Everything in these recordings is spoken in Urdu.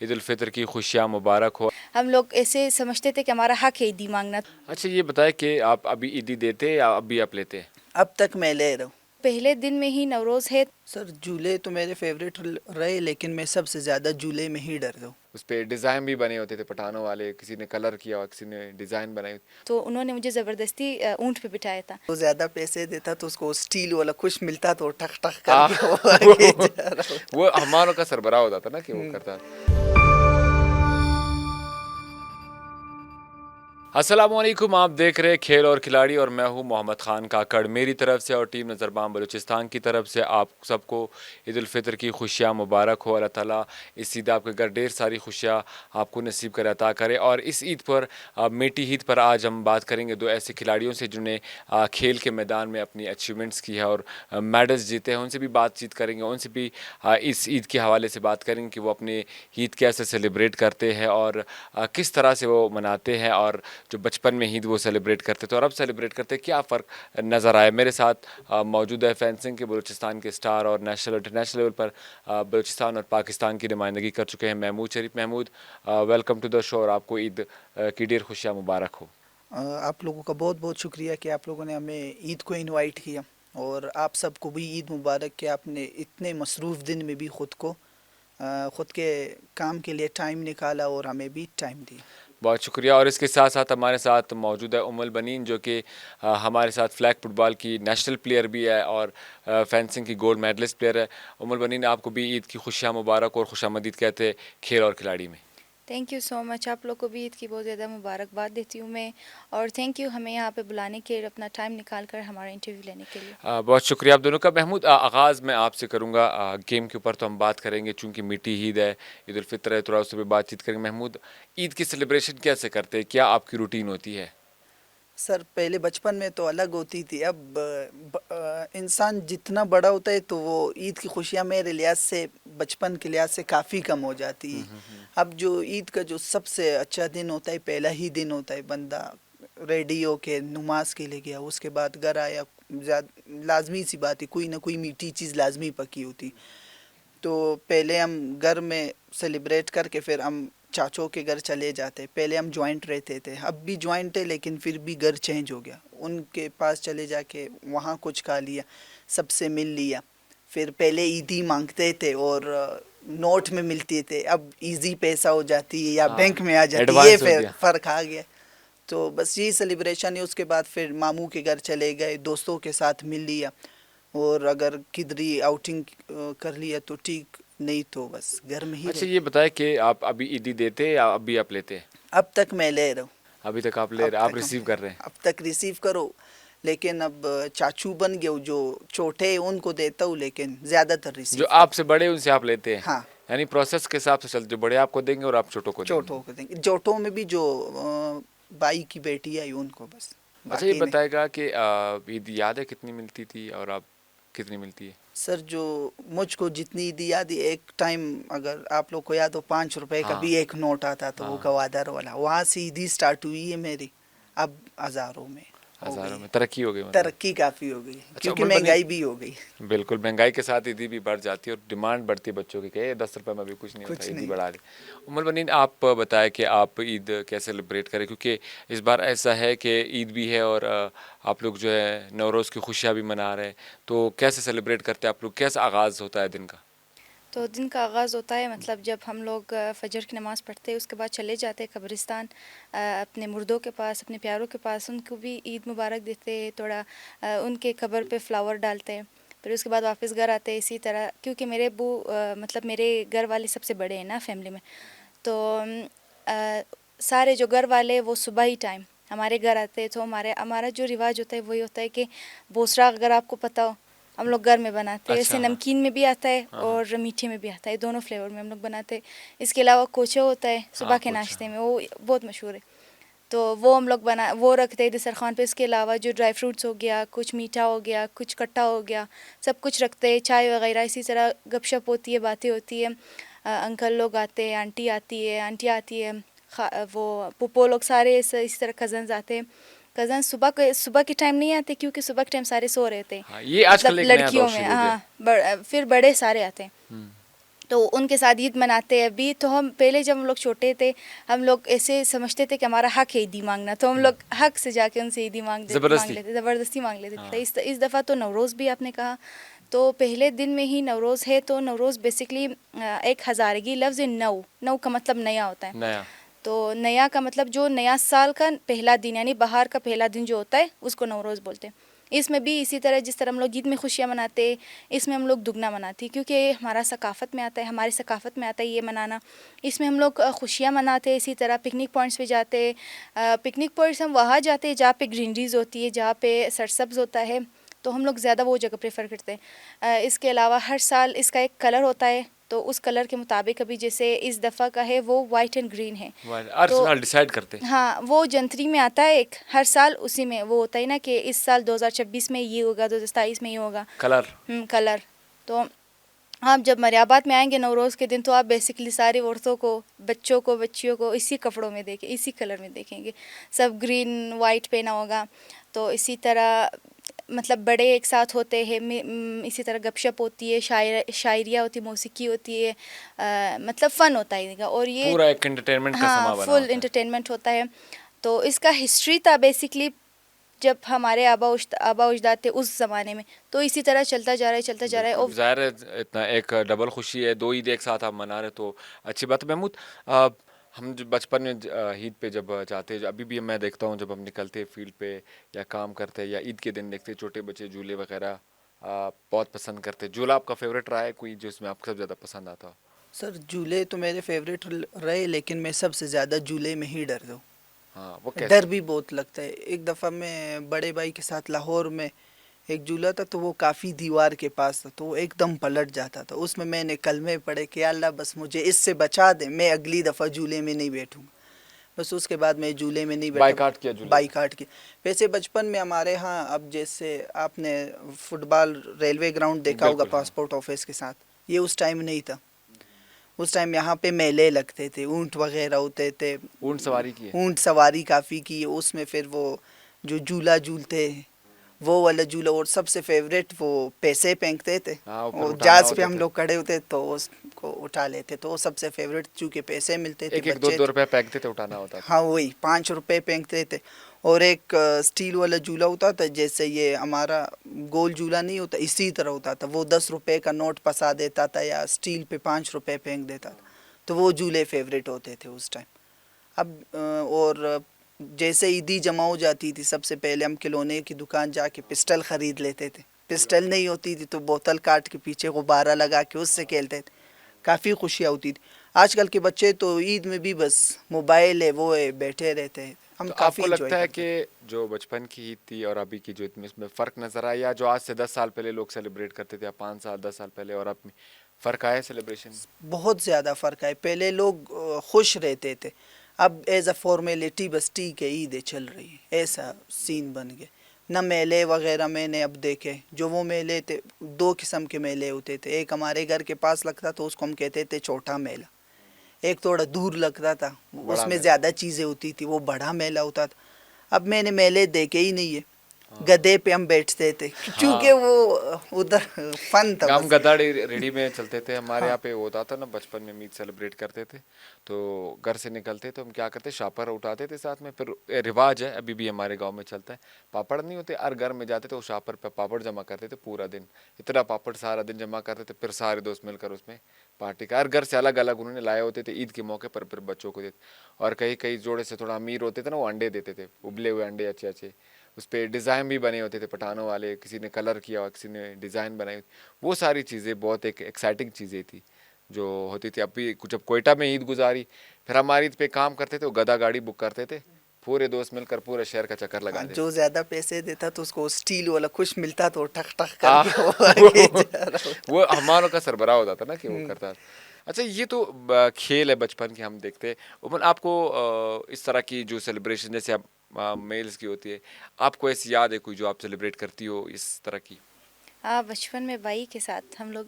عید الفطر کی خوشیاں مبارک ہو. ہم لوگ ایسے سمجھتے تھے کہ ہمارا حق ہے عیدی مانگنا. اچھا یہ بتائیں کہ آپ ابھی عیدی دیتے یا ابھی آپ لیتے؟ اب تک میں لے رہا ہوں. پہلے دن میں ہی نوروز ہے. سر جھولے تو میرے فیوریٹ رہے لیکن میں سب سے زیادہ جھولے میں ہی ڈرتا ہوں. اس پہ ڈیزائن بھی بنے ہوتے تھے پٹھانوں والے, کسی نے کلر کیا اور کسی نے ڈیزائن بنائی. تو انہوں نے مجھے زبردستی اونٹ پہ بٹھایا تھا. تو زیادہ پیسے دیتا تو اس کو اسٹیل والا کچھ ملتا تو ٹک ٹک کر کے وہ آگے جا رہا ہوتا. وہ ہماروں کا سربراہ ہوتا تھا نا کہ وہ کرتا. السلام علیکم, آپ دیکھ رہے کھیل اور کھلاڑی اور میں ہوں محمد خان کاکڑ. میری طرف سے اور ٹیم نظربان بلوچستان کی طرف سے آپ سب کو عید الفطر کی خوشیاں مبارک ہو. اللہ تعالیٰ اس عید آپ کے گھر ڈھیر ساری خوشیاں آپ کو نصیب کر عطا کرے. اور اس عید پر میٹھی عید پر آج ہم بات کریں گے دو ایسے کھلاڑیوں سے جنہوں نے کھیل کے میدان میں اپنی اچیومنٹس کی ہے اور میڈلز جیتے ہیں. ان سے بھی بات چیت کریں گے, ان سے بھی اس عید کے حوالے سے بات کریں گے کہ وہ اپنے عید کیسے سیلیبریٹ کرتے ہیں اور کس طرح سے وہ مناتے ہیں, اور جو بچپن میں عید وہ سیلیبریٹ کرتے تھے اور اب سیلیبریٹ کرتے کیا فرق نظر آئے. میرے ساتھ موجود ہے فینسنگ کے بلوچستان کے اسٹار اور نیشنل اور انٹرنیشنل لیول پر بلوچستان اور پاکستان کی نمائندگی کر چکے ہیں محمود شریف. محمود, ویلکم ٹو دا شو اور آپ کو عید کی ڈھیر خوشیاں مبارک ہو. آپ لوگوں کا بہت بہت شکریہ کہ آپ لوگوں نے ہمیں عید کو انوائٹ کیا, اور آپ سب کو بھی عید مبارک کہ آپ نے اتنے مصروف دن میں بھی خود کے کام کے لیے ٹائم نکالا اور ہمیں بھی ٹائم دیا. بہت شکریہ. اور اس کے ساتھ ساتھ ہمارے ساتھ موجود ہے البنین جو کہ ہمارے ساتھ فلیگ فٹ بال کی نیشنل پلیئر بھی ہے اور فینسنگ کی گولڈ میڈلسٹ پلیئر ہے. البنین, آپ کو بھی عید کی خوشیاں مبارک اور خوش آمدید کہتے ہیں کھیل اور کھلاڑی میں. تھینک یو سو مچ. آپ لوگ کو بھی عید کی بہت زیادہ مبارکباد دیتی ہوں میں, اور تھینک یو ہمیں یہاں پہ بلانے کے, اپنا ٹائم نکال کر ہمارا انٹرویو لینے کے لیے. بہت شکریہ آپ دونوں کا. محمود, آغاز میں آپ سے کروں گا. گیم کے اوپر تو ہم بات کریں گے چونکہ میٹھی عید ہے, عید الفطر ہے, تھوڑا اس پہ بات چیت کریں گے. محمود, عید کی سیلیبریشن کیسے کرتے ہیں, کیا آپ کی روٹین ہوتی ہے؟ سر پہلے بچپن میں تو الگ ہوتی تھی. اب انسان جتنا بڑا ہوتا ہے تو وہ عید کی خوشیاں میرے لحاظ سے بچپن کے لحاظ سے کافی کم ہو جاتی ہے. اب جو عید کا جو سب سے اچھا دن ہوتا ہے, پہلا ہی دن ہوتا ہے, بندہ ریڈی ہو کے نماز کے لیے گیا, اس کے بعد گھر آیا, لازمی سی بات ہے کوئی نہ کوئی میٹھی چیز لازمی پکی ہوتی. تو پہلے ہم گھر میں سیلیبریٹ کر کے پھر ہم چاچوں کے گھر چلے جاتے. پہلے ہم جوائنٹ رہتے تھے, اب بھی جوائنٹ ہے لیکن پھر بھی گھر چینج ہو گیا. ان کے پاس چلے جا کے وہاں کچھ کھا لیا, سب سے مل لیا. پھر پہلے عیدی مانگتے تھے اور نوٹ میں ملتی تھے, اب ایزی پیسہ ہو جاتی ہے یا بینک میں آ جاتی ہے. یہ پھر فرق آ گیا. تو بس یہی سیلیبریشن ہے. اس کے بعد پھر ماموں کے گھر چلے گئے, دوستوں کے ساتھ مل لیا, اور اگر کدھری آؤٹنگ کر لیا تو ٹھیک, نہیں تو بس گھر میں ہی. اچھا یہ بتائیں کہ آپ ابھی عیدی دیتے یا ابھی آپ لیتے؟ اب تک میں لے رہا ہوں. ابھی تک آپ لے رہے, آپ ریسیو کر رہے ہیں؟ اب تک ریسیو کرو, لیکن اب چاچو بن گئے, جو چھوٹے ان کو دیتا ہوں لیکن زیادہ تر ریسیو. جو آپ سے بڑے ان سے آپ لیتے ہیں؟ ہاں, یعنی پروسیس کے حساب سے چلتے, جو بڑے آپ کو دیں گے اور آپ چھوٹوں کو دیں گے. چھوٹوں کو دیں گے. چھوٹوں میں بھی جو بائی کی بیٹی آئی ان کو بس. اچھا یہ بتائے گا کہ عید یاد ہے کتنی ملتی تھی اور اب کتنی ملتی ہے؟ سر جو مجھ کو جتنی عیدی یاد ہے, ایک ٹائم اگر آپ لوگ کو یاد ہو 5 روپے کا بھی ایک نوٹ آتا تو وہ گوادر والا, وہاں سے عیدی سٹارٹ ہوئی ہے میری. اب ہزاروں میں ہزاروں میں ترقی ہو گئی, ترقی کافی ہو گئی کیونکہ مہنگائی بھی ہو گئی. بالکل, مہنگائی کے ساتھ عیدی بھی بڑھ جاتی ہے اور ڈیمانڈ بڑھتی ہے بچوں کی کہ 10 روپے میں بھی کچھ نہیں ہوتا, عیدی بڑھا دی. البنین, آپ بتائیں کہ آپ عید کیسے سیلیبریٹ کریں, کیونکہ اس بار ایسا ہے کہ عید بھی ہے اور آپ لوگ جو ہے نوروز کی خوشیاں بھی منا رہے ہیں, تو کیسے سیلیبریٹ کرتے ہیں آپ لوگ, کیسا آغاز ہوتا ہے دن کا؟ تو دن کا آغاز ہوتا ہے مطلب جب ہم لوگ فجر کی نماز پڑھتے ہیں, اس کے بعد چلے جاتے ہیں قبرستان اپنے مردوں کے پاس, اپنے پیاروں کے پاس, ان کو بھی عید مبارک دیتے, تھوڑا ان کے قبر پہ فلاور ڈالتے ہیں. پھر اس کے بعد واپس گھر آتے ہیں. اسی طرح کیونکہ میرے ابو مطلب میرے گھر والے سب سے بڑے ہیں نا فیملی میں, تو سارے جو گھر والے وہ صبح ہی ٹائم ہمارے گھر آتے ہیں. تو ہمارا جو رواج ہوتا ہے وہی ہوتا ہے کہ بوسرا, اگر آپ کو پتہ ہو, ہم لوگ گھر میں بناتے ہیں. ایسے نمکین میں بھی آتا ہے اور میٹھے میں بھی آتا ہے, دونوں فلیور میں ہم لوگ بناتے ہیں. اس کے علاوہ کوچے ہوتا ہے صبح کے ناشتے میں, وہ بہت مشہور ہے, تو وہ ہم لوگ وہ رکھتے ہیں دسترخوان پہ. اس کے علاوہ جو ڈرائی فروٹس ہو گیا, کچھ میٹھا ہو گیا, کچھ کھٹا ہو گیا, سب کچھ رکھتے ہیں, چائے وغیرہ. اسی طرح گپ شپ ہوتی ہے, باتیں ہوتی ہے, انکل لوگ آتے ہیں, آنٹی آتی ہے, وہ پھپھو لوگ سارے اسی طرح کزنز آتے ہیں. کزنز صبح کے ٹائم نہیں آتے کیونکہ صبح کے ٹائم سارے سو رہے تھے, یہ آج کل مطلب لڑکیوں میں. ہاں, پھر بڑے سارے آتے ہیں. تو ان کے ساتھ عید مناتے ہیں ابھی. تو ہم پہلے جب ہم لوگ چھوٹے تھے ہم لوگ ایسے سمجھتے تھے کہ ہمارا حق ہے عیدی مانگنا, تو ہم لوگ حق سے جا کے ان سے عیدی مانگ لیتے, زبردستی مانگ لیتے تھے. اس دفعہ تو نوروز بھی آپ نے کہا, تو پہلے دن میں ہی نوروز ہے. تو نوروز بیسکلی ایک ہزارگی لفظ نو کا مطلب نیا ہوتا ہے. نیا, تو نیا کا مطلب جو نیا سال کا پہلا دن یعنی بہار کا پہلا دن جو ہوتا ہے اس کو نوروز بولتے ہیں. اس میں بھی اسی طرح جس طرح ہم لوگ عید میں خوشیاں مناتے اس میں ہم لوگ دگنا مناتے, کیونکہ ہماری ثقافت میں آتا ہے یہ منانا. اس میں ہم لوگ خوشیاں مناتے. اسی طرح پکنک پوائنٹس پہ جاتے. پکنک پوائنٹس ہم وہاں جاتے ہیں جہاں پہ گرینریز ہوتی ہے, جہاں پہ سرسبز ہوتا ہے, تو ہم لوگ زیادہ وہ جگہ پریفر کرتے ہیں. اس کے علاوہ ہر سال اس کا ایک کلر ہوتا ہے, تو اس کلر کے مطابق ابھی جیسے اس دفعہ کا ہے وہ وائٹ اینڈ گرین ہے. ہر سال ڈیسائیڈ کرتے ہیں. ہاں, وہ جنتری میں آتا ہے ایک ہر سال, اسی میں وہ ہوتا ہے نا کہ اس سال 2026 میں یہ ہوگا, 2027 میں یہ ہوگا کلر. تو آپ جب مریاباد میں آئیں گے نوروز کے دن تو آپ بیسکلی ساری عورتوں کو, بچوں کو, بچیوں کو اسی کپڑوں میں دیکھیں, اسی کلر میں دیکھیں گے, سب گرین وائٹ پہنا ہوگا. تو اسی طرح مطلب بڑے ایک ساتھ ہوتے ہیں, اسی طرح گپ شپ ہوتی ہے, شاعریہ ہوتی ہے, موسیقی ہوتی ہے, مطلب فن ہوتا ہے. اور یہ پورا ایک انٹرٹینمنٹ کا سما بنا فل انٹرٹینمنٹ ہوتا ہے. تو اس کا ہسٹری تھا بیسکلی جب ہمارے آبا اجداد تھے اس زمانے میں, تو اسی طرح چلتا جا رہا ہے. ظاہر ہے اتنا ایک ڈبل خوشی ہے, 2 عید ایک ساتھ آپ منا رہے تو اچھی بات ہے. محمود, ہم جو بچپن میں عید پہ جب جاتے, ابھی بھی میں دیکھتا ہوں جب ہم نکلتے فیلڈ پہ یا کام کرتے یا عید کے دن دیکھتے چھوٹے بچے جھولے وغیرہ بہت پسند کرتے. جھولا آپ کا فیوریٹ رہا ہے کوئی جو اس میں آپ کو سب سے زیادہ پسند آتا ہو؟ سر جھولے تو میرے فیوریٹ رہے, لیکن میں سب سے زیادہ جھولے میں ہی ڈرتا ہوں. ہاں, وہ کیسے؟ ڈر بھی بہت لگتا ہے. ایک دفعہ میں بڑے بھائی کے ساتھ لاہور میں ایک جھولا تھا, تو وہ کافی دیوار کے پاس تھا, تو وہ ایک دم پلٹ جاتا تھا. اس میں نے کلمے پڑھے کہ اللہ بس مجھے اس سے بچا دے, میں اگلی دفعہ جھولے میں نہیں بیٹھوں گا. بس اس کے بعد میں جھولے میں نہیں بیٹھا, بائیکاٹ کیا جھولے, بائیکاٹ کی. ویسے بچپن میں ہمارے ہاں, اب جیسے آپ نے فٹ بال ریلوے گراؤنڈ دیکھا ہوگا پاسپورٹ آفس کے ساتھ, یہ اس ٹائم نہیں تھا. اس ٹائم یہاں پہ میلے لگتے تھے, اونٹ وغیرہ ہوتے تھے, اونٹ سواری کی ہے, اونٹ سواری کافی کی. اس میں پھر وہ جو جھولا جھولتے وہ والا جھولا, اور سب سے فیوریٹ وہ پیسے پھینکتے تھے, اور جہاز پہ ہم لوگ کھڑے ہوتے تو اس کو اٹھا لیتے, تو وہ سب سے فیوریٹ, چونکہ پیسے ملتے تھے, ایک 2 روپے پھینکتے تھے, اٹھانا ہوتا تھا. ہاں وہی 5 روپے پھینکتے تھے. اور ایک اسٹیل والا جھولا ہوتا تھا, جیسے یہ ہمارا گول جھولا نہیں ہوتا اسی طرح ہوتا تھا, وہ 10 روپے کا نوٹ پسا دیتا تھا یا اسٹیل پہ 5 روپے پھینک دیتا تھا. تو وہ جھولے فیوریٹ ہوتے تھے اس ٹائم. اب اور جیسے عیدی جمع ہو جاتی تھی, سب سے پہلے ہم کھلونے کی دکان جا کے پسٹل خرید لیتے تھے. پسٹل نہیں ہوتی تھی تو بوتل کاٹ کے پیچھے غبارہ لگا کے اس سے کھیلتے تھے, کافی خوشیاں ہوتی تھی. آج کل کے بچے تو عید میں بھی بس موبائل ہے, وہ ہے, بیٹھے رہتے ہیں. ہم تو آپ کافی کو انجوائے لگتا ہے کرتے کہ جو بچپن کی عید تھی اور ابھی کی جو عید میں اس میں فرق نظر آیا, یا جو آج سے 10 سال پہلے لوگ سیلیبریٹ کرتے تھے, یا 5 سال 10 سال پہلے, اور اب میں فرق آیا ہے سیلیبریشن میں؟ بہت زیادہ فرق ہے. پہلے لوگ خوش رہتے تھے, اب ایز اے فارمیلٹی بس ٹھیک ہے عیدیں چل رہی ہیں, ایسا سین بن گیا. نہ میلے وغیرہ میں نے اب دیکھے, جو وہ میلے تھے 2 قسم کے میلے ہوتے تھے. ایک ہمارے گھر کے پاس لگتا تو اس کو ہم کہتے تھے چھوٹا میلہ, ایک تھوڑا دور لگتا تھا, اس میں زیادہ چیزیں ہوتی تھی, وہ بڑا میلہ ہوتا تھا. اب میں نے میلے دیکھے ہی نہیں ہے. گدے پہ ہم بیٹھتے تھے, کیونکہ وہ ادھر فن تھا. ہم گدا ریڈی میں چلتے تھے, ہمارے یہاں پہ ہوتا تھا نا بچپن میں عید سیلیبریٹ کرتے تھے, تو گھر سے نکلتے تو ہم کیا کرتے, شاپر اٹھاتے تھے ساتھ میں. پھر رواج ہے ابھی بھی ہمارے گاؤں میں چلتا ہے, پاپڑ نہیں ہوتے, ہر گھر میں جاتے تھے, وہ شاپر پہ پاپڑ جمع کرتے تھے پورا دن. اتنا پاپڑ سارا دن جمع کرتے تھے, پھر سارے دوست مل کر اس میں پارٹی کا. ہر گھر سے الگ الگ انہوں نے لائے ہوتے تھے عید کے موقع پر, پھر بچوں کو دیتے. اور کئی جوڑے سے تھوڑا امیر ہوتے تھے نا, وہ انڈے دیتے تھے, ابلے ہوئے انڈے اچھے اچھے, اس پہ ڈیزائن بھی بنے ہوتے تھے پٹھانوں والے, کسی نے کلر کیا ہوا, کسی نے ڈیزائن بنائی. وہ ساری چیزیں بہت ایک ایکسائٹنگ چیزیں تھی جو ہوتی تھی. اب بھی جب کوئٹہ میں عید گزاری, پھر ہماری عید پہ کام کرتے تھے, وہ گدا گاڑی بک کرتے تھے, پورے دوست مل کر پورے شہر کا چکر لگا دیتے. جو زیادہ پیسے دیتا تو اس کو اسٹیل والا کچھ ملتا تو ٹک ٹک کر کے وہ آگے جا رہا ہوتا. وہ ہماروں کا سربراہ ہوتا تھا نا کہ وہ کرتا. اچھا, یہ تو کھیل ہے بچپن کی ہم دیکھتے. عموماً آپ کو اس طرح کی جو سیلیبریشن جیسے اب میلز کی ہوتی ہے, آپ کو ایسی یاد ہے کوئی جو آپ سیلیبریٹ کرتی ہو اس طرح کی؟ ہاں, بچپن میں بھائی کے ساتھ ہم لوگ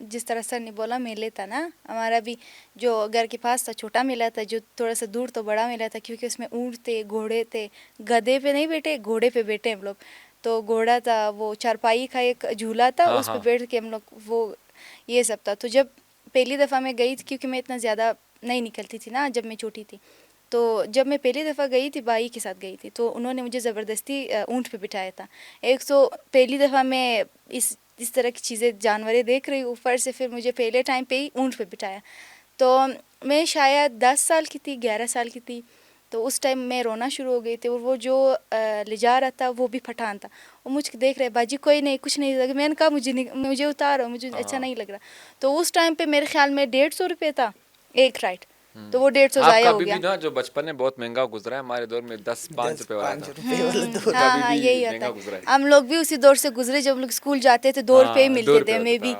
جس طرح سر نے بولا میلے تھا نا, ہمارا بھی جو گھر کے پاس تھا چھوٹا میلہ تھا, جو تھوڑا سا دور تو بڑا میلہ تھا, کیونکہ اس میں اونٹ تھے, گھوڑے تھے. گدے پہ نہیں بیٹھے, گھوڑے پہ بیٹھے ہم لوگ. تو گھوڑا تھا, وہ چارپائی کا ایک جھولا تھا, اس پہ بیٹھ کے ہم لوگ وہ یہ سب تھا. تو جب پہلی دفعہ میں گئی تھی کیونکہ میں اتنا زیادہ نہیں نکلتی تھی نا جب میں چھوٹی تھی. تو جب میں پہلی دفعہ گئی تھی بھائی کے ساتھ گئی تھی تو انہوں نے مجھے زبردستی اونٹ پہ بٹھایا تھا. پہلی دفعہ میں اس طرح کی چیزیں جانوریں دیکھ رہی ہوں اوپر سے, پھر مجھے پہلے ٹائم پہ ہی اونٹ پہ بٹھایا. تو میں شاید 10 سال کی تھی, 11 سال کی تھی. تو اس ٹائم میں رونا شروع ہو گئی تھی, اور وہ جو لے جا رہا تھا وہ بھی پٹھان تھا. وہ مجھ کو دیکھ رہے, باجی کوئی نہیں, کچھ نہیں لگا. میں نے کہا مجھے اتارو, مجھے اچھا نہیں لگ رہا. تو اس ٹائم پہ میرے خیال میں 150 روپے تھا ایک رائڈ. تو وہ 150 ضائع ہو گیا. نا جو بچپن میں بہت مہنگا گزرا ہے, ہمارے دور میں 10-5 روپے والا تھا. ہاں یہی ہوتا ہے. ہم لوگ بھی اسی دور سے گزرے, جب ہم لوگ اسکول جاتے تھے 2 روپے ہی ملتے تھے میں بھی.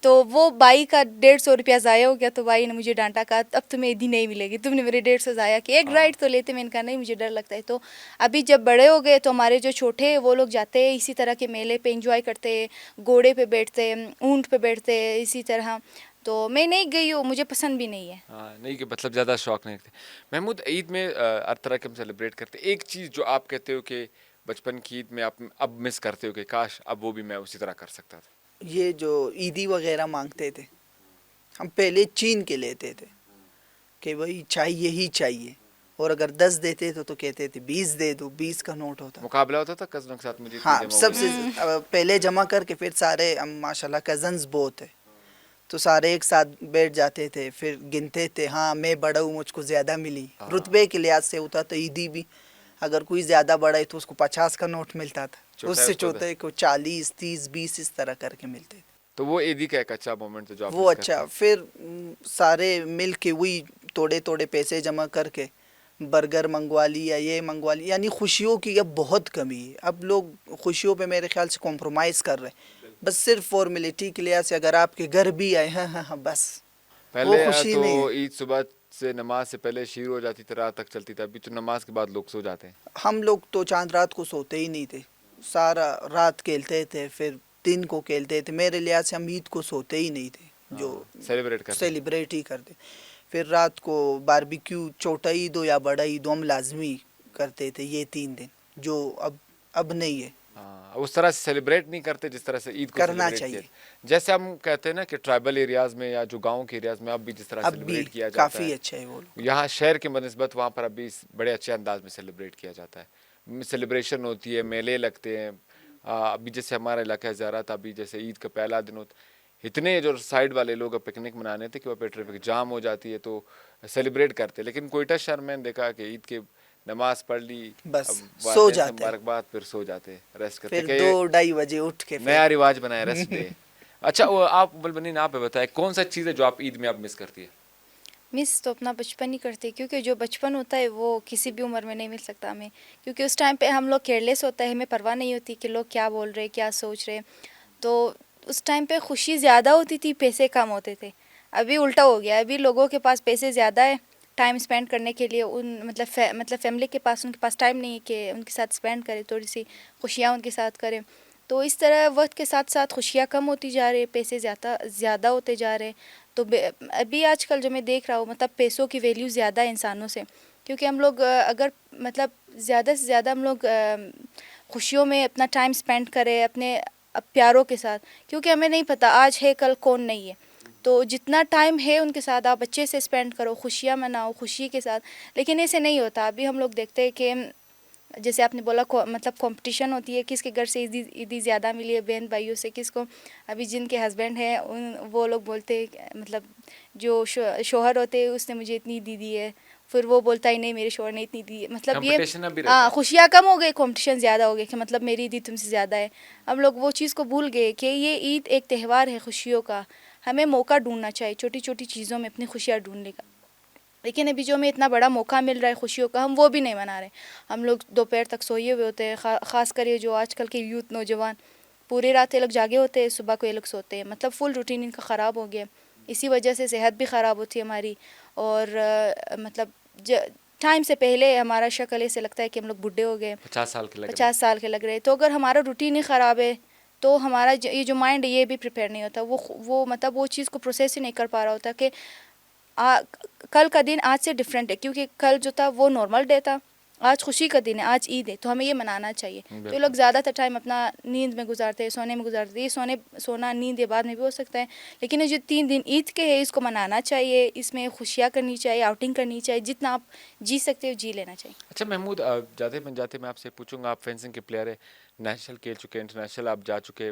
تو وہ بائی کا 150 روپیہ ضائع ہو گیا. تو بائی نے مجھے ڈانٹا, کہا اب تمہیں عیدی نہیں ملے گی, تم نے میرے 150 ضائع کیا. ایک رائڈ تو لیتے, میں نے کہا نہیں مجھے ڈر لگتا ہے. تو ابھی جب بڑے ہو گئے تو ہمارے جو چھوٹے ہیں وہ لوگ جاتے ہیں اسی طرح کے میلے پہ, انجوائے کرتے, گھوڑے پہ بیٹھتے, اونٹ پہ بیٹھتے اسی طرح. تو میں نہیں گئی ہوں, مجھے پسند بھی نہیں ہے. ہاں نہیں کہ مطلب زیادہ شوق نہیں رکھتے. محمود, عید میں ہر طرح کے ہم سیلیبریٹ کرتے. ایک چیز جو آپ کہتے ہو کہ بچپن کی عید میں آپ اب مس کرتے ہو کہ کاش اب وہ بھی میں اسی طرح کر سکتا تھا, یہ جو عیدی وغیرہ مانگتے تھے, ہم پہلے چین کے لیتے تھے کہ وہی چاہیے ہی چاہیے, اور اگر 10 دیتے تو کہتے تھے 20 دے دو, 20 کا نوٹ ہوتا. مقابلہ ہوتا تھا کزنوں کے ساتھ. مجھے ہاں, سب سے پہلے جمع کر کے پھر سارے, ماشاء اللہ کزنز بہت ہے تو سارے ایک ساتھ بیٹھ جاتے تھے, پھر گنتے تھے. ہاں میں بڑا ہوں, مجھ کو زیادہ ملی. رتبے کے لحاظ سے ہوتا تو عیدی بھی, اگر کوئی زیادہ بڑا ہے تو اس کو 50 کا نوٹ ملتا تھا, اس سے چھوٹے کو 40, 30, 20 اس طرح کر کے ملتے تھے. تو وہ عیدی کا ایک اچھا مومنٹ جو وہ اچھا. پھر سارے مل کے وہی توڑے پیسے جمع کر کے برگر منگوا لیا, یہ منگوا لیا. یعنی خوشیوں کی اب بہت کمی ہے. اب لوگ خوشیوں پہ میرے خیال سے کمپرومائز کر رہے ہیں, بس صرف فارمیلٹی کے لحاظ سے. اگر آپ کے گھر بھی آئے, ہاں ہاں ہاں بس, پہلے وہ خوشی تو نہیں ہے. عید صبح سے نماز سے پہلے شروع ہو جاتی تھی, رات تک چلتی تھی. ابھی تو نماز کے بعد لوگ سو جاتے ہیں. ہم لوگ تو چاند رات کو سوتے ہی نہیں تھے, سارا رات کھیلتے تھے, پھر دن کو کھیلتے تھے. میرے لحاظ سے ہم عید کو سوتے ہی نہیں تھے, جو سیلیبریٹ ہی کرتے. پھر رات کو باربیکیو, چھوٹا عید ہو یا بڑا عید ہو, ہم لازمی کرتے تھے یہ 3 دن, جو اب نہیں ہے. اس طرح سے سیلیبریٹ نہیں کرتے جس طرح سے عید کو کرنا سیلیبریٹ چاہیے. کیا. جیسے ہم کہتے ہیں نا کہ ٹرائبل ایریاز میں یا جو گاؤں کے ایریاز میں اب بھی جس طرح اب بھی سیلیبریٹ کیا جاتا کافی ہے, اچھا ہے وہ لوگ. یہاں شہر کے بنسبت وہاں پر ابھی بڑے اچھے انداز میں سیلیبریٹ کیا جاتا ہے. سیلیبریشن ہوتی ہے, میلے لگتے ہیں. ابھی جیسے ہمارا علاقہ زیارت, ابھی جیسے عید کا پہلا دن ہوتا, اتنے جو سائڈ والے لوگ پکنک منانے تھے کہ وہاں پہ ٹریفک جام ہو جاتی ہے تو سیلیبریٹ کرتے. لیکن کوئٹہ شہر میں نے دیکھا کہ عید کے نماز پڑھ لی, بس سو جاتے, مبارکباد, پھر سو جاتے, ریسٹ کرتے. پھر 2-2:30 بجے اٹھ کے نیا رواج بنایا ریسٹ ڈے. اچھا آپ بلبنین آپ بتائیں کون سا چیز ہے جو آپ عید میں آپ مس کرتی ہے؟ مس تو اپنا بچپن ہی کرتے, کیونکہ جو بچپن ہوتا ہے وہ کسی بھی عمر میں نہیں مل سکتا ہمیں. کیونکہ اس ٹائم پہ ہم لوگ کیئرلیس ہوتا ہے, ہمیں پرواہ نہیں ہوتی کہ لوگ کیا بول رہے, کیا سوچ رہے. تو اس ٹائم پہ خوشی زیادہ ہوتی تھی, پیسے کم ہوتے تھے. ابھی الٹا ہو گیا, ابھی لوگوں کے پاس پیسے زیادہ ہے ٹائم اسپینڈ کرنے کے لیے. مطلب فیملی کے پاس ان کے پاس ٹائم نہیں ہے کہ ان کے ساتھ اسپینڈ کرے, تھوڑی سی خوشیاں ان کے ساتھ کریں. تو اس طرح وقت کے ساتھ ساتھ خوشیاں کم ہوتی جا رہی, پیسے زیادہ ہوتے جا رہے. تو ابھی آج کل جو میں دیکھ رہا ہوں, مطلب پیسوں کی ویلیو زیادہ ہے انسانوں سے. کیونکہ ہم لوگ اگر مطلب زیادہ سے زیادہ ہم لوگ خوشیوں میں اپنا ٹائم اسپینڈ کریں اپنے پیاروں کے ساتھ, کیونکہ ہمیں نہیں پتہ آج ہے کل کون نہیں ہے. تو جتنا ٹائم ہے ان کے ساتھ آپ اچھے سے اسپینڈ کرو, خوشیاں مناؤ خوشی کے ساتھ. لیکن ایسے نہیں ہوتا. ابھی ہم لوگ دیکھتے ہیں کہ جیسے آپ نے بولا مطلب کمپٹیشن ہوتی ہے, کس کے گھر سے عیدی زیادہ ملی ہے, بہن بھائیوں سے کس کو. ابھی جن کے ہسبینڈ ہیں وہ لوگ بولتے ہیں, مطلب جو شوہر ہوتے ہیں اس نے مجھے اتنی عیدی دی ہے, پھر وہ بولتا ہی نہیں میرے شوہر نے اتنی دی ہے. مطلب یہ خوشیاں کم ہو گئی, کمپٹیشن زیادہ ہو گئی کہ مطلب میری عیدی تم سے زیادہ ہے. ہم لوگ وہ چیز کو بھول گئے کہ یہ عید ایک تہوار ہے خوشیوں کا. ہمیں موقع ڈھونڈنا چاہیے چھوٹی چھوٹی چیزوں میں اپنی خوشیاں ڈھونڈنے کا. لیکن ابھی جو ہمیں اتنا بڑا موقع مل رہا ہے خوشیوں کا, ہم وہ بھی نہیں منا رہے. ہم لوگ دوپہر تک سوئے ہوئے ہوتے ہیں, خاص کر یہ جو آج کل کے یوتھ نوجوان پوری رات یہ لوگ جاگے ہوتے ہیں, صبح کو یہ لوگ سوتے ہیں. مطلب فل روٹین ان کا خراب ہو گیا. اسی وجہ سے صحت بھی خراب ہوتی ہے ہماری. اور مطلب ٹائم سے پہلے ہمارا شکل ایسے لگتا ہے کہ ہم لوگ بڈھے ہو گئے, 50 سال کے لگ رہے. تو اگر ہمارا روٹین ہی خراب ہے تو ہمارا یہ جو مائنڈ ہے یہ بھی پریپیئر نہیں ہوتا, وہ مطلب وہ چیز کو پروسیس ہی نہیں کر پا رہا ہوتا کہ کل کا دن آج سے ڈیفرنٹ ہے. کیونکہ کل جو تھا وہ نارمل ڈے تھا, آج خوشی کا دن ہے, آج عید ہے, تو ہمیں یہ منانا چاہیے. تو یہ لوگ زیادہ تر ٹائم اپنا نیند میں گزارتے ہیں, سونے میں گزارتے ہیں. یہ سونا نیند یہ بعد میں بھی ہو سکتا ہے, لیکن یہ جو 3 دن عید کے ہے اس کو منانا چاہیے, اس میں خوشیاں کرنی چاہیے, آؤٹنگ کرنی چاہیے, جتنا آپ جی سکتے ہو جی لینا چاہیے. اچھا محمود, جاتے بن جاتے میں آپ سے پوچھوں گا, آپ فینسنگ کے پلیئر ہیں, نیشنل کھیل چکے, انٹرنیشنل آپ جا چکے,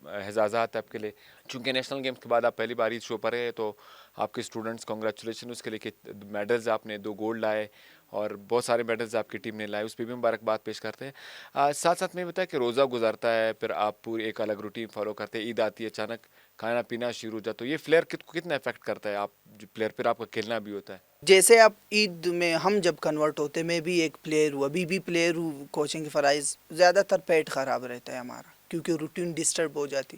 اعزازات آپ کے لیے, چونکہ نیشنل گیمز کے بعد آپ پہلی بار اس شو پر رہے, تو آپ کے اسٹوڈنٹس کنگریچولیشن اس کے لیے کہ میڈلز آپ نے 2 گولڈ لائے اور بہت سارے میڈلز آپ کی ٹیم نے لائے, اس پہ بھی مبارکباد پیش کرتے ہیں. ساتھ ساتھ میں یہ بتایا کہ روزہ گزارتا ہے, پھر آپ پوری ایک الگ روٹین فالو کرتے ہیں, عید آتی ہے اچانک کھانا پینا شروع ہو جاتا, تو یہ پلیئر کو کتنا افیکٹ کرتا ہے, آپ جو پلیئر پھر آپ کا کھیلنا بھی ہوتا ہے. جیسے آپ عید میں ہم جب کنورٹ ہوتے, میں بھی ایک پلیئر ہوں, ابھی بھی پلیئر ہوں کوچنگ کے فرائض, زیادہ تر پیٹ خراب رہتا ہے ہمارا, کیونکہ روٹین ڈسٹرب ہو جاتی.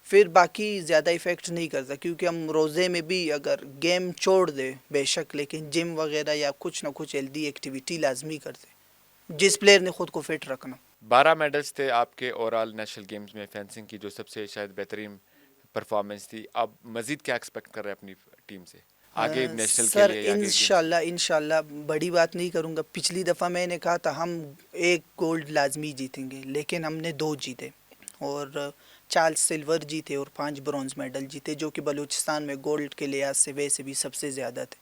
پھر باقی زیادہ ایفیکٹ نہیں کرتا, کیونکہ ہم روزے میں بھی اگر گیم چھوڑ دے بے شک, لیکن جم وغیرہ یا کچھ نہ کچھ ہیلدی ایکٹیویٹی لازمی کرتے, جس پلیئر نے خود کو فٹ رکھنا. 12 میڈلز تھے آپ کے اوور آل نیشنل گیمز میں فینسنگ کی, جو سب سے شاید بہترین پرفارمنس تھی. آپ مزید کیا ایکسپیکٹ کر رہے ہیں اپنی ٹیم سے آگے نیشنل کے سر لیے یا آگے گیمز؟ انشاءاللہ بڑی بات نہیں کروں گا. پچھلی دفعہ میں نے کہا تھا ہم 1 گولڈ لازمی جیتیں گے, لیکن ہم نے 2 جیتے, اور 4 سلور جیتے اور 5 برونز میڈل جیتے, جو کہ بلوچستان میں گولڈ کے لحاظ سے ویسے بھی سب سے زیادہ تھے.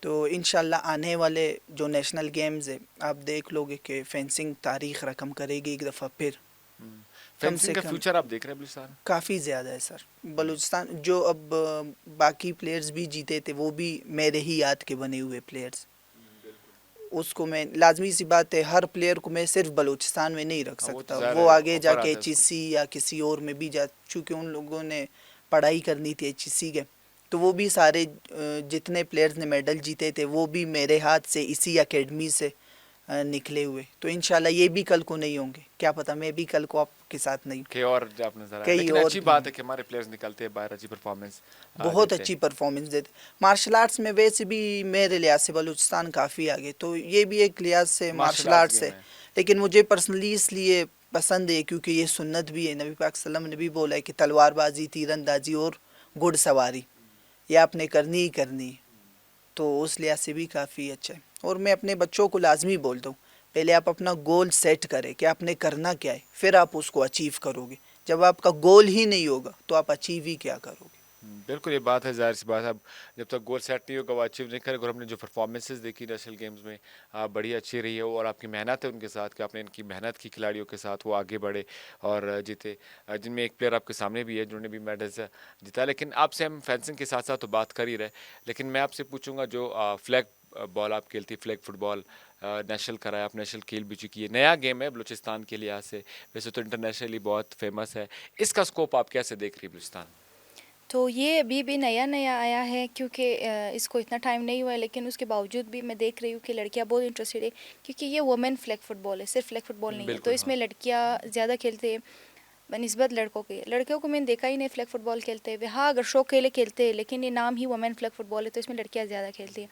تو انشاءاللہ آنے والے جو نیشنل گیمز ہیں, آپ دیکھ لو گے کہ فینسنگ تاریخ رقم کرے گی ایک دفعہ پھر. فینسنگ کا فیوچر آپ دیکھ رہے ہیں بلوچستان؟ کافی زیادہ ہے سر. بلوچستان جو اب باقی پلیئرز بھی جیتے تھے, وہ بھی میرے ہی یاد کے بنے ہوئے پلیئرز. اس کو میں لازمی سی بات ہے, ہر پلیئر کو میں صرف بلوچستان میں نہیں رکھ سکتا, وہ آگے جا کے HSC یا کسی اور میں بھی چونکہ ان لوگوں نے پڑھائی کرنی تھی HSC کے, تو وہ بھی سارے جتنے پلیئرز نے میڈل جیتے تھے وہ بھی میرے ہاتھ سے اسی اکیڈمی سے نکلے ہوئے. تو انشاءاللہ یہ بھی کل کو نہیں ہوں گے, کیا پتہ میں بھی کل کو آپ کے ساتھ نہیں ہوں. کہ اور آپ نظر آئے, لیکن اچھی بات ہے کہ ہمارے پلیئرز نکلتے ہیں باہر, اچھی پرفارمنس, بہت اچھی پرفارمنس دیتے. مارشل آرٹس میں ویسے بھی میرے لحاظ سے بلوچستان کافی آگے, تو یہ بھی ایک لحاظ سے مارشل آرٹس ہے. لیکن مجھے پرسنلی اس لیے پسند ہے کیونکہ یہ سنت بھی ہے, نبی پاک صلی اللہ علیہ وسلم نے بھی بولا ہے کہ تلوار بازی, تیر اندازی اور گھڑ سواری یہ آپ نے کرنی ہی کرنی, تو اس لحاظ سے بھی کافی اچھا ہے. اور میں اپنے بچوں کو لازمی بولتا ہوں, پہلے آپ اپنا گول سیٹ کریں کہ آپ نے کرنا کیا ہے, پھر آپ اس کو اچیو کرو گے. جب آپ کا گول ہی نہیں ہوگا تو آپ اچیو ہی کیا کرو گے. بالکل یہ بات ہے, ظاہر سی بات ہے, اب جب تک گول سیٹ نہیں ہوگا وہ اچیو نہیں کرے گا. اور ہم نے جو پرفارمنسز دیکھی نیشنل گیمز میں بڑی اچھی رہی ہے, اور آپ کی محنت ہے ان کے ساتھ کہ آپ نے ان کی محنت کی کھلاڑیوں کے ساتھ, وہ آگے بڑھے اور جیتے, جن میں ایک پلیئر آپ کے سامنے بھی ہے جنہوں نے بھی میڈلز جیتا. لیکن آپ سے ہم فینسنگ کے ساتھ ساتھ تو بات کر ہی رہے, لیکن میں آپ سے پوچھوں گا جو فلیگ بال آپ کھیلتی, فلیگ فٹ بال نیشنل کرایا, آپ نیشنل کھیل بھی چکی ہے, نیا گیم ہے بلوچستان کے لحاظ سے, ویسے تو انٹرنیشنلی بہت فیمس ہے, اس کا اسکوپ آپ کیسے دیکھ رہی ہے بلوچستان؟ تو یہ ابھی بھی نیا آیا ہے, کیونکہ اس کو اتنا ٹائم نہیں ہوا ہے, لیکن اس کے باوجود بھی میں دیکھ رہی ہوں کہ لڑکیاں بہت انٹرسٹیڈ ہے, کیونکہ یہ وومن فلیگ فٹ بال ہے, صرف فلیگ فٹ بال نہیں ہے. تو اس میں لڑکیاں زیادہ کھیلتے ہیں بنسبت لڑکوں کے. لڑکیوں کو میں نے دیکھا ہی نہیں فلیگ فٹ بال کھیلتے ہوئے. ہاں اگر شوق کے لیے کھیلتے ہیں, لیکن یہ نام ہی وومن فلیگ فٹ بال ہے, تو اس میں لڑکیاں زیادہ کھیلتی ہیں.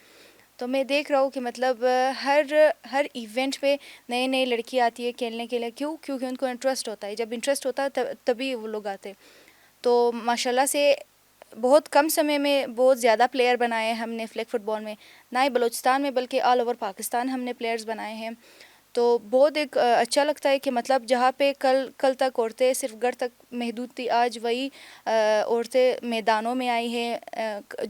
تو میں دیکھ رہا ہوں کہ مطلب ہر ایونٹ پہ نئے لڑکی آتی ہے کھیلنے کے لیے. کیونکہ ان کو انٹرسٹ ہوتا ہے, جب انٹرسٹ ہوتا ہے تبھی وہ لوگ آتے ہیں. تو ماشاء اللہ سے بہت کم سمے میں بہت زیادہ پلیئر بنائے ہم نے فلیگ فٹ بال میں, نہ ہی بلوچستان میں بلکہ آل اوور پاکستان ہم نے پلیئرز بنائے ہیں. تو بہت ایک اچھا لگتا ہے کہ مطلب جہاں پہ کل تک عورتیں صرف گھر تک محدود تھی, آج وہی عورتیں میدانوں میں آئی ہیں,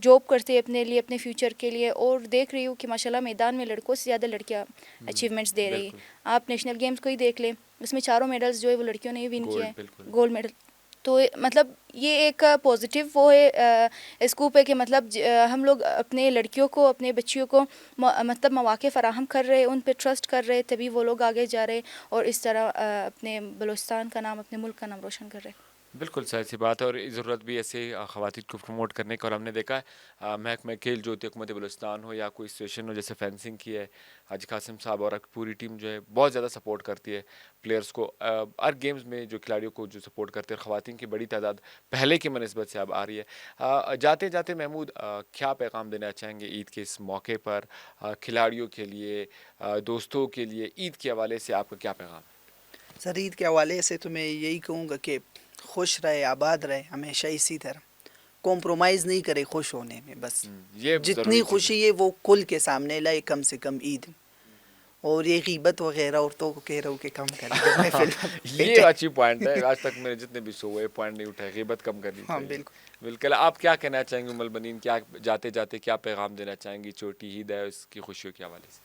جاب کرتی ہیں اپنے لیے, اپنے فیوچر کے لیے. اور دیکھ رہی ہوں کہ ماشاءاللہ میدان میں لڑکوں سے زیادہ لڑکیاں اچیومنٹس دے رہی ہیں. آپ نیشنل گیمز کو ہی دیکھ لیں, اس میں 4 میڈلز جو ہے وہ لڑکیوں نے ہی ون کیا ہے, گولڈ میڈل. تو مطلب یہ ایک پازیٹیو وہ ہے اسکوپ ہے کہ مطلب ہم لوگ اپنے لڑکیوں کو, اپنے بچیوں کو مطلب مواقع فراہم کر رہے, ان پہ ٹرسٹ کر رہے, تبھی وہ لوگ آگے جا رہے اور اس طرح اپنے بلوچستان کا نام, اپنے ملک کا نام روشن کر رہے. بالکل صحیح سی بات ہے, اور ضرورت بھی ایسے خواتین کو پروموٹ کرنے کا. اور ہم نے دیکھا ہے محکمہ کھیل جو ہوتی ہے حکومت بلوچستان ہو یا کوئی سچویشن ہو, جیسے فینسنگ کی ہے, حاجی قاسم صاحب اور پوری ٹیم جو ہے بہت زیادہ سپورٹ کرتی ہے پلیئرس کو. ہر گیمز میں جو کھلاڑیوں کو جو سپورٹ کرتے ہیں, خواتین کی بڑی تعداد پہلے کی بنسبت سے اب آ رہی ہے. جاتے جاتے محمود کیا پیغام دینا چاہیں گے عید کے اس موقع پر کھلاڑیوں کے لیے, دوستوں کے لیے, عید کے حوالے سے آپ کا کیا پیغام ہے؟ سر عید کے حوالے سے تو میں یہی کہوں گا کہ خوش رہے, آباد رہے, ہمیشہ اسی طرح کمپرومائز نہیں کرے خوش ہونے میں. بس یہ جتنی خوشی ہے وہ کل کے سامنے لائے, کم سے کم عید. اور یہ غیبت وغیرہ عورتوں کو کہہ رہا ہوں کہ کم کریں جب میں فلم یہ اچھی پوائنٹ ہے، آج تک میں نے جتنے بھی شو ہوئے پوائنٹ نہیں اٹھائے، غیبت کم کرنی ہاں چاہیے. بالکل. بالکل. آپ کیا کہنا چاہیں گے ام البنین، کیا جاتے جاتے کیا پیغام دینا چاہیں گی چھوٹی عید ہے اس کی خوشیوں کے حوالے سے؟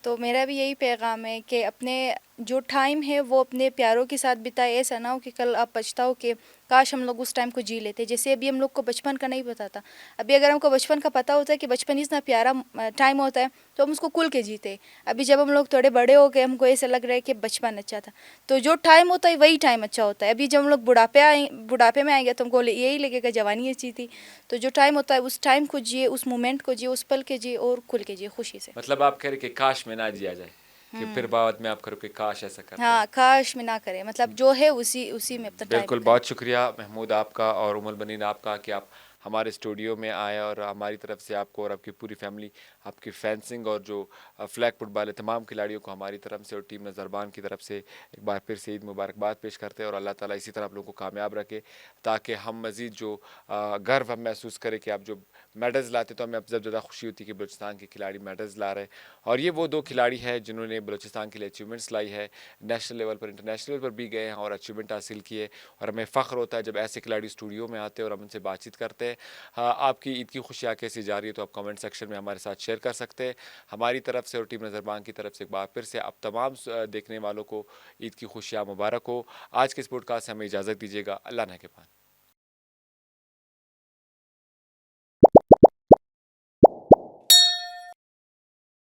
تو میرا بھی یہی پیغام ہے کہ اپنے جو ٹائم ہے وہ اپنے پیاروں کے ساتھ بتائے. ایسا نہ ہو کہ کل آپ پچھتاؤ کہ کاش ہم لوگ اس ٹائم کو جی لیتے. جیسے ابھی ہم لوگ کو بچپن کا نہیں پتہ تھا، ابھی اگر ہم کو بچپن کا پتہ ہوتا ہے کہ بچپن اتنا پیارا ٹائم ہوتا ہے تو ہم اس کو کھل کے جیتے. ابھی جب ہم لوگ تھوڑے بڑے ہو گئے ہم کو ایسا لگ رہا ہے کہ بچپن اچھا تھا. تو جو ٹائم ہوتا ہے وہی ٹائم اچھا ہوتا ہے. ابھی جب ہم لوگ بڑھاپے میں آئیں گے تو ہم کو یہی لگے گا جوانی اچھی تھی. تو جو ٹائم ہوتا ہے اس ٹائم کو جیے، اس مومنٹ کو جیے، اس پل کے جیے اور کھل کے جیے خوشی سے. مطلب آپ کہہ رہے کہ کاش میں نہ جیا جائے، کہ پھر بعد میں آپ کرو کہ کاش ایسا کرتے. ہاں، کاش میں نہ کرے، مطلب جو ہے اسی میں اپنا ٹائم بالکل. بہت شکریہ محمود آپ کا اور ام البنین آپ کا کہ آپ ہمارے اسٹوڈیو میں آئے اور ہماری طرف سے آپ کو اور آپ کی پوری فیملی، آپ کی فینسنگ اور جو فلیگ فٹ بال ہے تمام کھلاڑیوں کو ہماری طرف سے اور ٹیم نظربان کی طرف سے ایک بار پھر سے عید مبارکباد پیش کرتے ہیں. اور اللہ تعالیٰ اسی طرح آپ لوگوں کو کامیاب رکھے تاکہ ہم مزید جو گرو ہم محسوس کریں کہ آپ جو میڈلز لاتے تو ہمیں اب زیادہ خوشی ہوتی ہے کہ بلوچستان کے کھلاڑی میڈلز لا رہے ہیں. اور یہ وہ دو کھلاڑی ہیں جنہوں نے بلوچستان کے لیے اچیومنٹس لائی ہے، نیشنل لیول پر انٹرنیشنل لیول پر بھی گئے ہیں اور اچیومنٹ حاصل کیے. اور ہمیں فخر ہوتا ہے جب ایسے کھلاڑی اسٹوڈیو میں آتے ہیں اور ہم ان سے بات چیت کرتے ہیں. آپ کی عید کی خوشیاں کیسی جا رہی ہے تو آپ کمنٹ سیکشن میں ہمارے ساتھ شیئر کر سکتے ہیں. ہماری طرف سے اور ٹیم نظربان کی طرف سے ایک بار پھر سے اب تمام دیکھنے والوں کو عید کی خوشیاں مبارک ہو. آج کے اس پوڈ کاسٹ سے ہمیں اجازت دیجیے گا. اللہ نگہبان.